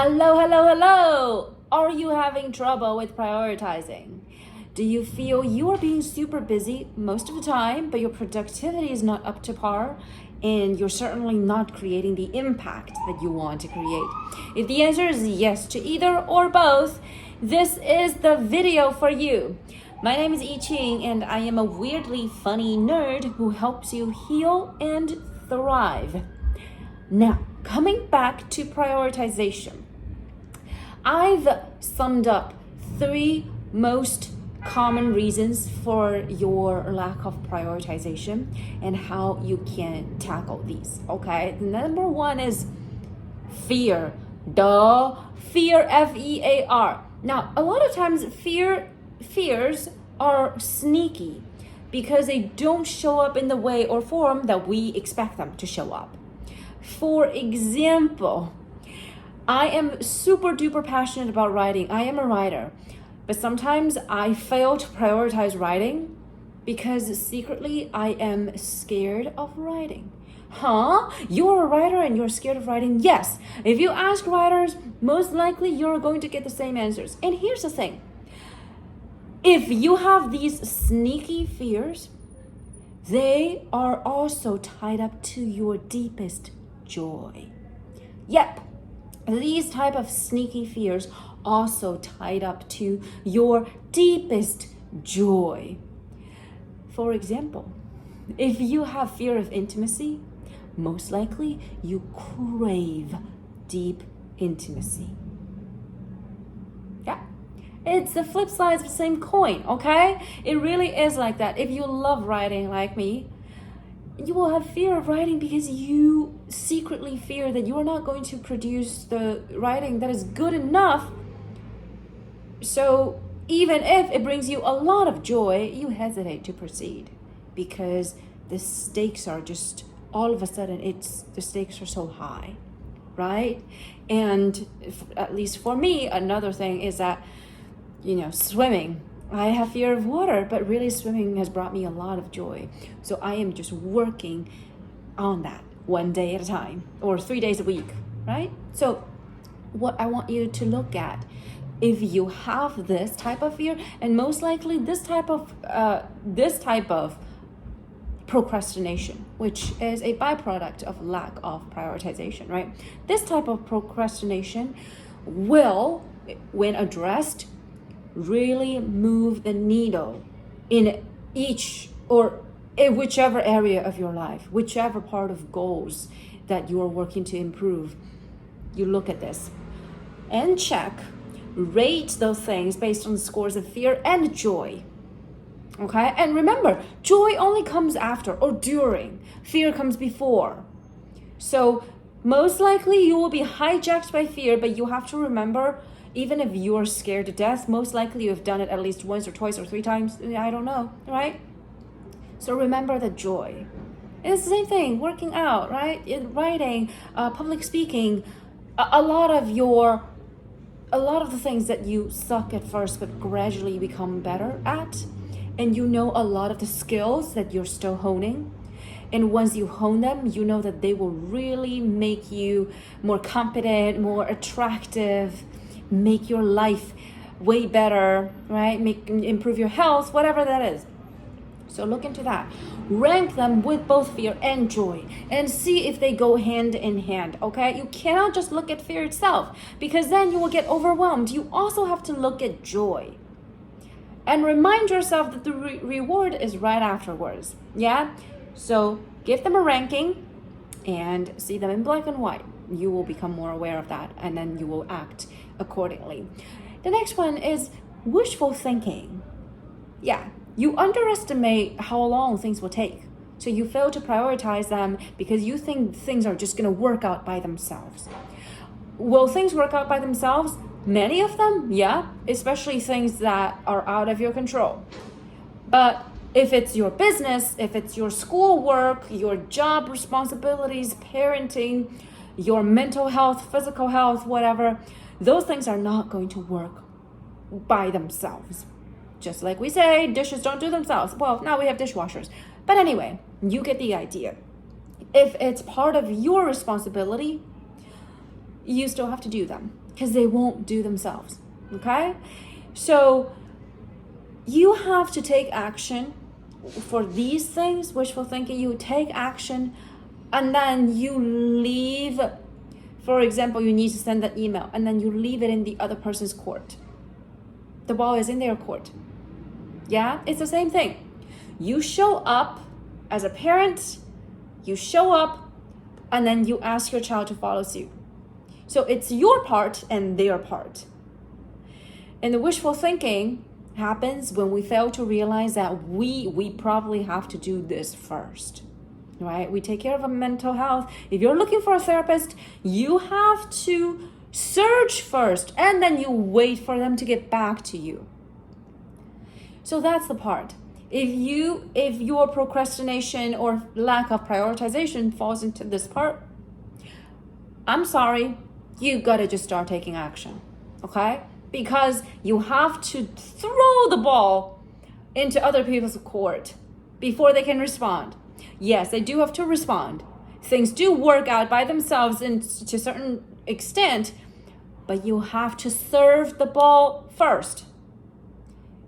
Hello, hello, hello! Are you having trouble with prioritizing? Do you feel you are being super busy most of the time, but your productivity is not up to par, and you're certainly not creating the impact that you want to create? If the answer is yes to either or both, this is the video for you. My name is I Ching, and I am a weirdly funny nerd who helps you heal and thrive. Now, coming back to prioritization, I've summed up 3 most common reasons for your lack of prioritization and how you can tackle these, okay? Number 1 is fear. Duh. Fear, F-E-A-R. Now, a lot of times fears are sneaky because they don't show up in the way or form that we expect them to show up. For example, I am super duper passionate about writing. I am a writer, but sometimes I fail to prioritize writing because secretly I am scared of writing. Huh? You're a writer and you're scared of writing? Yes. If you ask writers, most likely you're going to get the same answers. And here's the thing. If you have these sneaky fears, they are also tied up to your deepest joy. Yep, these type of sneaky fears also tied up to your deepest joy. For example, if you have fear of intimacy, most likely you crave deep intimacy. Yeah, it's the flip side of the same coin, okay? It really is like that. If you love writing like me, you will have fear of writing because you secretly fear that you are not going to produce the writing that is good enough. So even if it brings you a lot of joy, you hesitate to proceed because the stakes are just, all of a sudden, the stakes are so high, right? And at least for me, another thing is that, swimming. I have fear of water, but really swimming has brought me a lot of joy. So I am just working on that 1 day at a time or 3 days a week, right? So what I want you to look at, if you have this type of fear, and most likely this type of procrastination, which is a byproduct of lack of prioritization, right? This type of procrastination will, when addressed, really move the needle in each or in whichever area of your life, whichever part of goals that you are working to improve. You look at this and check, rate those things based on the scores of fear and joy. Okay? And remember, joy only comes after or during. Fear comes before. So most likely you will be hijacked by fear, but you have to remember, even if you are scared to death, most likely you've done it at least once or twice or 3 times. I don't know, right? So remember the joy. It's the same thing, working out, right? In writing, public speaking, a lot of the things that you suck at first, but gradually you become better at. And you know a lot of the skills that you're still honing. And once you hone them, you know that they will really make you more competent, more attractive, make your life way better, right? Improve your health, whatever that is. So look into that. Rank them with both fear and joy and see if they go hand in hand, okay? You cannot just look at fear itself because then you will get overwhelmed. You also have to look at joy. And remind yourself that the reward is right afterwards, yeah? So give them a ranking and see them in black and white. You will become more aware of that and then you will act accordingly. The next one is wishful thinking. Yeah, you underestimate how long things will take. So you fail to prioritize them because you think things are just gonna work out by themselves. Will things work out by themselves? Many of them, yeah, especially things that are out of your control. But if it's your business, if it's your schoolwork, your job responsibilities, parenting, your mental health, physical health, whatever, those things are not going to work by themselves. Just like we say, dishes don't do themselves. Well, now we have dishwashers. But anyway, you get the idea. If it's part of your responsibility, you still have to do them. because they won't do themselves. Okay? So you have to take action for these things, wishful thinking. You take action and then you leave. For example, you need to send an email and then you leave it in the other person's court. The ball is in their court. Yeah, it's the same thing. You show up as a parent, you show up, and then you ask your child to follow suit. So it's your part and their part. And the wishful thinking happens when we fail to realize that we probably have to do this first, right? We take care of our mental health. If you're looking for a therapist, you have to search first, and then you wait for them to get back to you. So that's the part. If your procrastination or lack of prioritization falls into this part, I'm sorry, you gotta just start taking action, okay? Because you have to throw the ball into other people's court before they can respond. Yes, they do have to respond. Things do work out by themselves and to a certain extent, but you have to serve the ball first.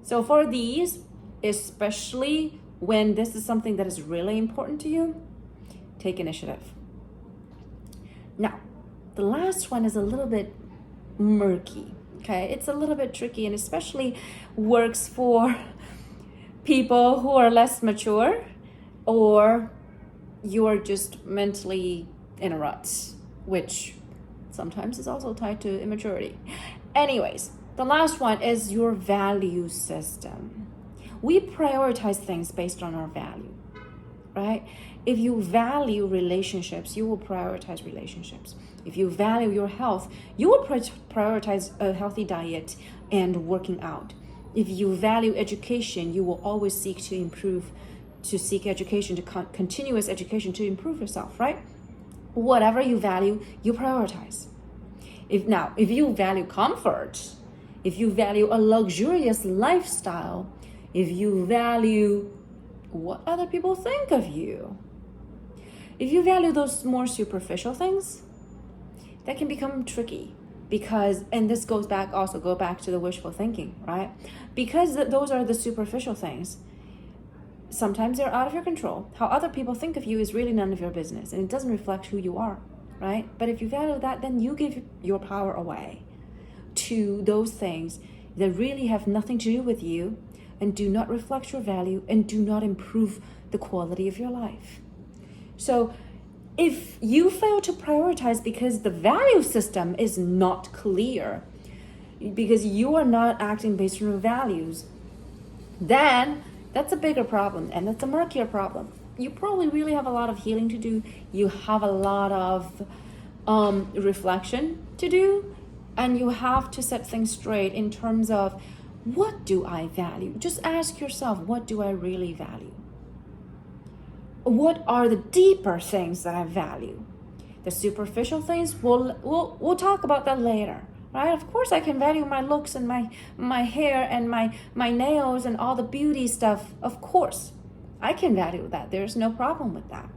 So for these, especially when this is something that is really important to you, take initiative. Now, the last one is a little bit murky, okay? It's a little bit tricky and especially works for people who are less mature or you are just mentally in a rut, which sometimes is also tied to immaturity. Anyways, the last one is your value system. We prioritize things based on our value, right? If you value relationships, you will prioritize relationships. If you value your health, you will prioritize a healthy diet and working out. If you value education, you will always seek to improve, to seek education, to continuous education to improve yourself, right? Whatever you value, you prioritize. If you value comfort, if you value a luxurious lifestyle, if you value what other people think of you, if you value those more superficial things, that can become tricky because, and this go back to the wishful thinking, right? Because those are the superficial things. Sometimes they're out of your control. How other people think of you is really none of your business and it doesn't reflect who you are, right? But if you value that, then you give your power away to those things that really have nothing to do with you and do not reflect your value and do not improve the quality of your life. So if you fail to prioritize because the value system is not clear, because you are not acting based on your values, then that's a bigger problem and that's a murkier problem. You probably really have a lot of healing to do. You have a lot of reflection to do, and you have to set things straight in terms of what do I value? Just ask yourself, what do I really value? What are the deeper things that I value? The superficial things, we'll talk about that later, right? Of course, I can value my looks and my hair and my nails and all the beauty stuff. Of course, I can value that. There's no problem with that.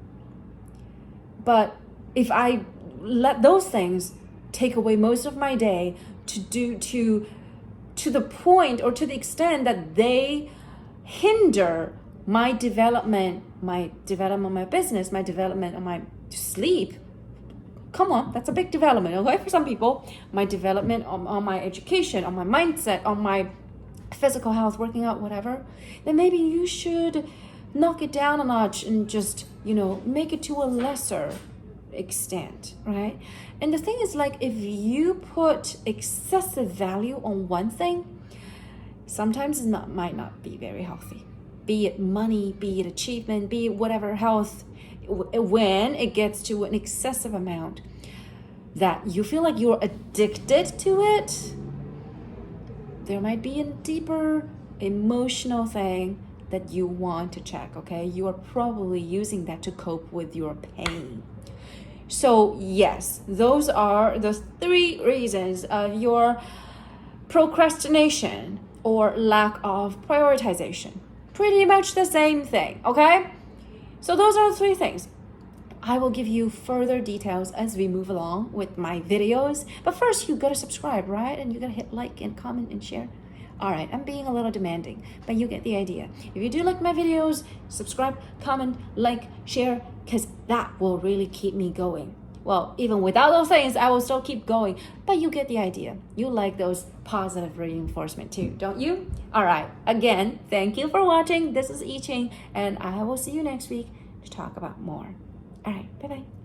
But if I let those things take away most of my day to the point or to the extent that they hinder my development of my business, my development of my sleep. Come on, that's a big development, okay? For some people, my development on my education, on my mindset, on my physical health, working out, whatever, then maybe you should knock it down a notch and just, make it to a lesser extent, right? And the thing is, like, if you put excessive value on one thing, sometimes it might not be very healthy. Be it money, be it achievement, be it whatever, health, when it gets to an excessive amount that you feel like you're addicted to it, there might be a deeper emotional thing that you want to check, okay? You are probably using that to cope with your pain. So yes, those are the 3 reasons of your procrastination or lack of prioritization. Pretty much the same thing, okay? So those are the 3 things. I will give you further details as we move along with my videos. But first, you gotta subscribe, right? And you gotta hit like and comment and share. All right, I'm being a little demanding, but you get the idea. If you do like my videos, subscribe, comment, like, share, because that will really keep me going. Well, even without those things, I will still keep going, but you get the idea. You like those positive reinforcement too, don't you? All right, again, thank you for watching. This is I Ching, and I will see you next week to talk about more. All right, bye-bye.